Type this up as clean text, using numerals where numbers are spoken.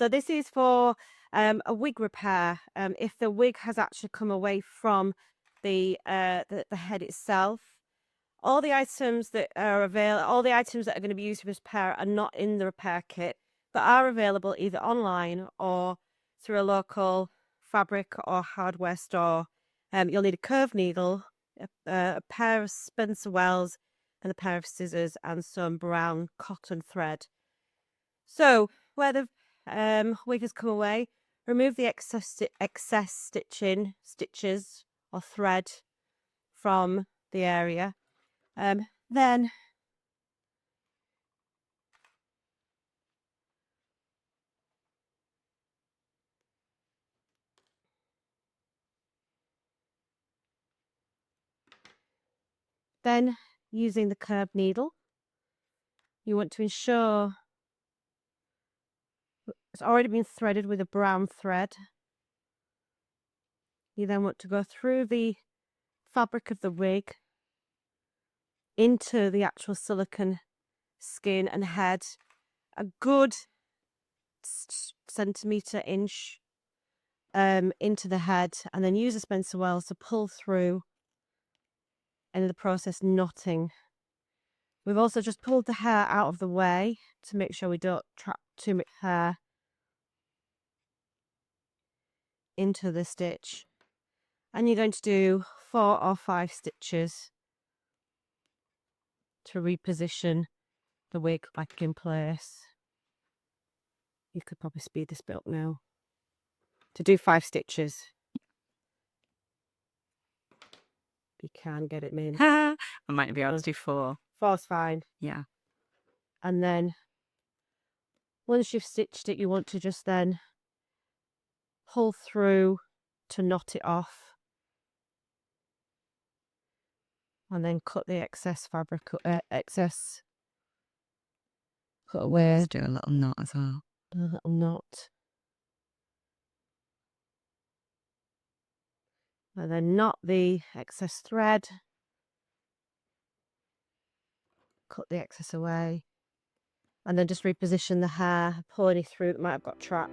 So this is for a wig repair. If the wig has actually come away from the head itself, all the items that are available, all the items that are going to be used for this repair are not in the repair kit, but are available either online or through a local fabric or hardware store. You'll need a curved needle, a pair of Spencer Wells, and a pair of scissors and some brown cotton thread. So where the wig has come away, remove the excess stitches or thread from the area. Then using the curved needle, you want to ensure it's already been threaded with a brown thread. You then want to go through the fabric of the wig into the actual silicone skin and head, a good centimetre inch into the head, and then use a Spencer Wells to pull through, and in the process knotting. We've also just pulled the hair out of the way to make sure we don't trap too much hair into the stitch. And you're going to do 4 or 5 stitches to reposition the wig back in place. You could probably speed this bit up now. To do 5 stitches. You can get it in. I might be able to do 4. 4's fine. Yeah. And then once you've stitched it, you want to just then pull through to knot it off. And then cut the excess fabric, cut away. Let's do a little knot as well. A little knot. And then knot the excess thread. Cut the excess away. And then just reposition the hair, pull any through that might have got trapped.